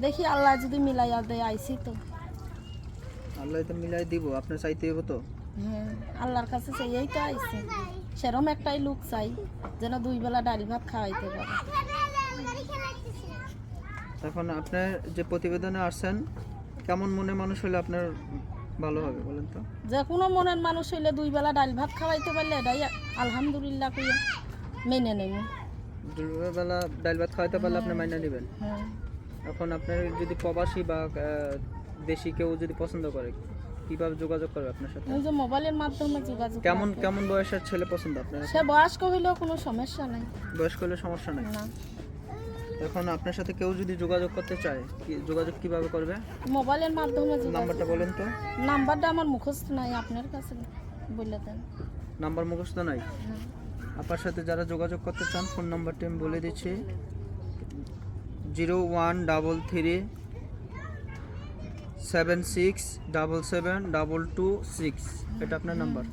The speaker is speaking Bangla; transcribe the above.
দেখি আল্লাহ যদি মিলাইয়া দেয়, আইছি তো। আল্লাহ তো মিলাই দিব, আপনার চাইতে হইব তো। হ্যাঁ, আল্লাহর কাছে চাইয়েই তো আইছে। সেরম একটাই লোক চাই যেন 2 বেলা ডাল ভাত খাওয়াইতে পারে। এখন আপনার যে প্রতিবেদনে আসছেন, কেমন মনে মানুষ হলে আপনার ভালো হবে বলেন তো? যে কোনো মনের মানুষ হইলে 2 বেলা ডাল ভাত খাওয়াইতে পারলে এটাই আলহামদুলিল্লাহ কইয়া মেনে নেব। দুপুরবেলা ডাল ভাত খাওয়াইতে পারলে আপনি মাইনা নেবেন। হ্যাঁ, এখন আপনার যদি প্রবাসী বা দেশি কেউ যদি পছন্দ করে, কিভাবে যোগাযোগ করবে আপনার সাথে? ওই যে মোবাইলের মাধ্যমে যোগাযোগ কেমন রাখে। কেমন বয়সের ছেলে পছন্দ আপনার? সে বয়স্ক হইলেও কোনো সমস্যা নাই। বয়স্ক হলে সমস্যা নাই। না, এখন আপনার সাথে কেউ যদি যোগাযোগ করতে চায়, যোগাযোগ কিভাবে করবে? মোবাইলের মাধ্যমে যোগাযোগ। নাম্বারটা বলেন তো। নাম্বারটা আমার মুখস্থ নাই, আপনার কাছে বলে দেন। নাম্বার মুখস্থ নাই? হ্যাঁ। আপনার সাথে যারা যোগাযোগ করতে চান, ফোন নাম্বারটি আমি বলে দিচ্ছি, 0133 7677 226। এটা আপনার নাম্বার?